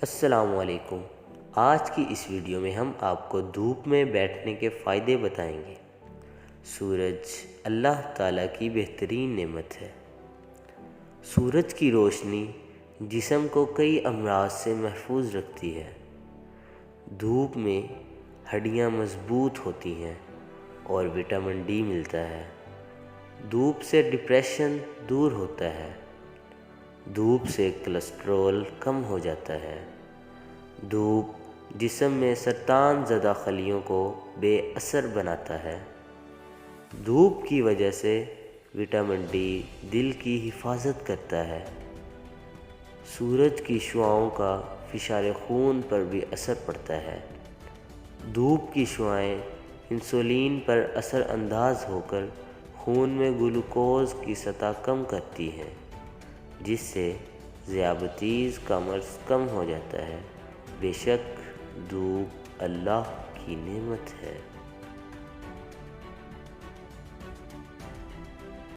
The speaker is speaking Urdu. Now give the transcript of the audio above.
السلام علیکم۔ آج کی اس ویڈیو میں ہم آپ کو دھوپ میں بیٹھنے کے فائدے بتائیں گے۔ سورج اللہ تعالیٰ کی بہترین نعمت ہے۔ سورج کی روشنی جسم کو کئی امراض سے محفوظ رکھتی ہے۔ دھوپ میں ہڈیاں مضبوط ہوتی ہیں اور وٹامن ڈی ملتا ہے۔ دھوپ سے ڈپریشن دور ہوتا ہے۔ دھوپ سے کولیسٹرول کم ہو جاتا ہے۔ دھوپ جسم میں سرطان زدہ خلیوں کو بے اثر بناتا ہے۔ دھوپ کی وجہ سے وٹامن ڈی دل کی حفاظت کرتا ہے۔ سورج کی شعاؤں کا فشار خون پر بھی اثر پڑتا ہے۔ دھوپ کی شعاعیں انسولین پر اثر انداز ہو کر خون میں گلوکوز کی سطح کم کرتی ہیں، جس سے ذیابیطس کا مرض کم ہو جاتا ہے۔ بے شک دھوپ اللہ کی نعمت ہے۔